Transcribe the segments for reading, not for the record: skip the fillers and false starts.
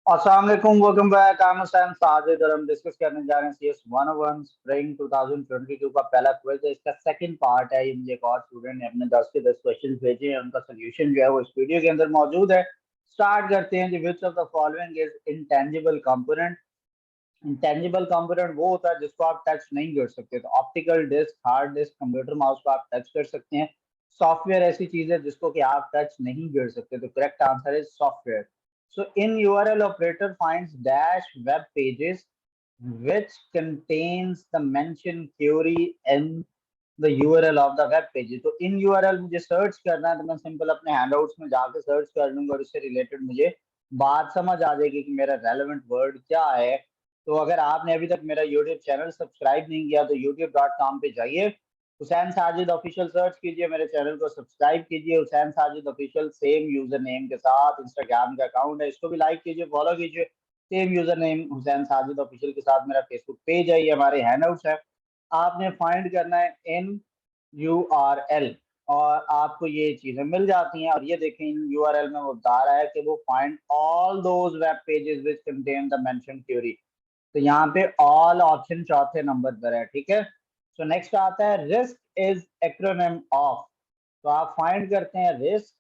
अस्सलाम वालेकुम, welcome back. I am Hussain Sajid और हम डिस्कस करने जा रहे हैं CS 101 स्प्रिंग 2022 का पहला क्विज है। इसका सेकंड पार्ट है। ये मुझे एक और स्टूडेंट ने अपने 10 के 10 क्वेश्चन भेजे हैं, उनका सोल्यूशन जो है वो इस वीडियो के अंदर मौजूद है। स्टार्ट करते हैं जी। Which of the following is intangible component. Intangible component वो होता है जिसको आप टच नहीं कर सकते। तो optical disk, hard disk, computer mouse को आप टच कर सकते हैं। सॉफ्टवेयर ऐसी चीज है जिसको कि आप टच नहीं कर सकते। तो correct answer is software. So in URL operator finds dash web pages which contains the mentioned query in the URL of the web page। तो इन URL मुझे सर्च करना है तो मैं सिंपल अपने हैंडआउट्स में जाके सर्च कर लूंगा और इससे रिलेटेड मुझे बात समझ आ जाएगी कि मेरा रेलेवेंट वर्ड क्या है। तो अगर आपने अभी तक मेरा यूट्यूब चैनल सब्सक्राइब नहीं किया तो youtube.com पे जाइए, हुसैन साजिद ऑफिशियल सर्च कीजिए, मेरे चैनल को सब्सक्राइब कीजिए। Hussain Sajid official same user name के साथ इंस्टाग्राम का अकाउंट है, इसको भी लाइक कीजिए, फॉलो कीजिए। Same user name Hussain Sajid official के साथ मेरा फेसबुक पेज है, ये हमारे हैंडआउट्स है। आपने फाइंड करना है इन URL और आपको ये चीजें मिल जाती हैं। और ये देखें इन URL में वो बता रहा है कि वो find all those web pages which contain the mention query. तो यहाँ पे ऑल ऑप्शन चौथे नंबर पर है, ठीक है। सो नेक्स्ट आता है रिस्क इज एक्रोनिम ऑफ। तो आप फाइंड करते हैं रिस्क,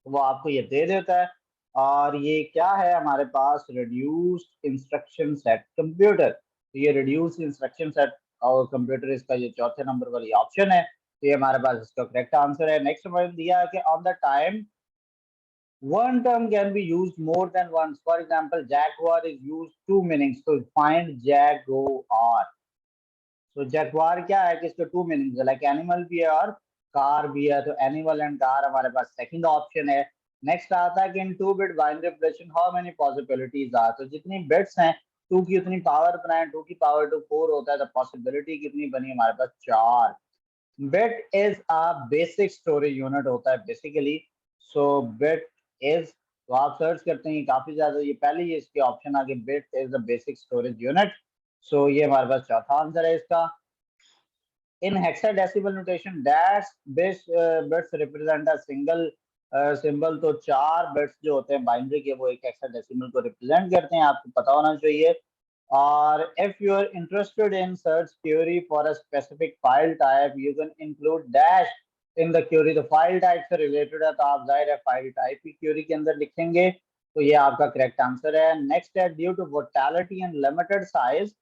वो आपको ये दे देता है। और ये क्या है हमारे पास, रिड्यूस्ड इंस्ट्रक्शन सेट कंप्यूटर। तो ये रिड्यूस्ड इंस्ट्रक्शन सेट और कंप्यूटर, इसका ये चौथे नंबर वाली ऑप्शन है। तो ये हमारे पास इसका करेक्ट आंसर है। नेक्स्ट हमें दिया है कि on the time one term can be used more than once. For example, jaguar is used two meanings. So find jaguar. तो जगुआर क्या है कि इसके टू मीनिंग्स है, लाइक एनिमल भी है और कार भी है। तो एनिमल एंड कार हमारे पास सेकंड ऑप्शन है। नेक्स्ट आता है कि in 2 bit binary operation how many possibilities are. तो जितनी बिट्स हैं टू की उतनी पावर बनाए, टू की पावर टू 4 होता है। तो पॉसिबिलिटी कितनी बनी हमारे पास, 4। Bit is a basic storage unit होता है बेसिकली। सो बिट इज, तो आप सर्च करते हैं काफी ज्यादा, ये पहले ही इसके ऑप्शन आगे, bit is the basic storage unit. So ये हमारे पास चौथा आंसर है इसका। in hexadecimal notation dash bits represent a single symbol. तो 4 बिट्स जो होते हैं बाइनरी के वो एक हेक्साडेसिमल को रिप्रेजेंट करते हैं, आपको पता होना चाहिए। और if you are interested in search query for a specific file type you can include dash in the query. तो फाइल टाइप से रिलेटेड है तो आप जाहिर है फाइल टाइप की क्वेरी के अंदर लिखेंगे। तो ये आपका करेक्ट आंसर है। नेक्स्ट है due to volatility and limited size.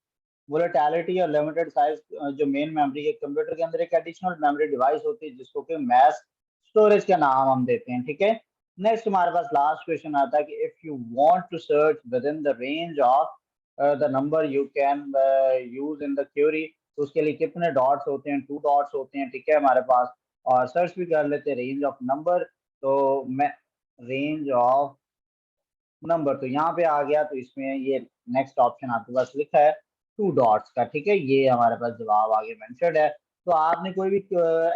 Volatility और लिमिटेड साइज, जो मेन मेमोरी है कंप्यूटर के अंदर एक एडिशनल मेमोरी डिवाइस होती है जिसको कि मैस स्टोरेज का नाम हम देते हैं, ठीक है। नेक्स्ट हमारे पास लास्ट क्वेश्चन आता है कि if you want to search within the range of the number you can use in the query. तो उसके लिए कितने डॉट्स होते हैं, 2 डॉट्स होते हैं, ठीक है हमारे पास। और सर्च भी कर लेते हैं रेंज ऑफ नंबर। तो मैं रेंज ऑफ नंबर, तो यहाँ पे आ गया। तो इसमें ये नेक्स्ट ऑप्शन आपके पास लिखा है 2 डॉट्स का, ठीक है। ये हमारे पास जवाब आगे मेंशन्ड है। तो आपने कोई भी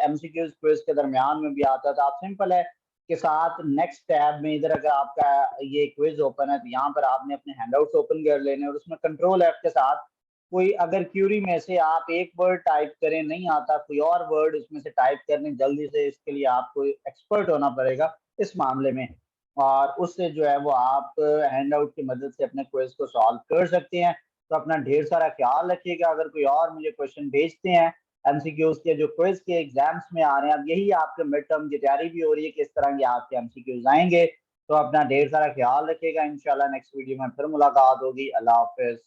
MCQs क्विज के दरमियान में भी आता है तो आप सिंपल है के साथ नेक्स्ट टैब में इधर अगर आपका ये क्विज ओपन है तो यहाँ पर आपने अपने हैंडआउट्स ओपन कर लेने और उसमें कंट्रोल F के साथ कोई अगर क्यूरी में से आप एक वर्ड टाइप करें, नहीं आता कोई और वर्ड उसमें से टाइप करने जल्दी से, इसके लिए आपको एक्सपर्ट होना पड़ेगा इस मामले में। और उससे जो है वो आप हैंड आउट की मदद से अपने क्वेज को सॉल्व कर सकते हैं। तो अपना ढेर सारा ख्याल रखिएगा। अगर कोई और मुझे क्वेश्चन भेजते हैं MCQs के जो क्विज के एग्जाम्स में आ रहे हैं, अब यही आपके मिड टर्म की तैयारी भी हो रही है किस तरह के आपके MCQs आएंगे। तो अपना ढेर सारा ख्याल रखिएगा। इंशाल्लाह नेक्स्ट वीडियो में फिर मुलाकात होगी। अल्लाह हाफिज।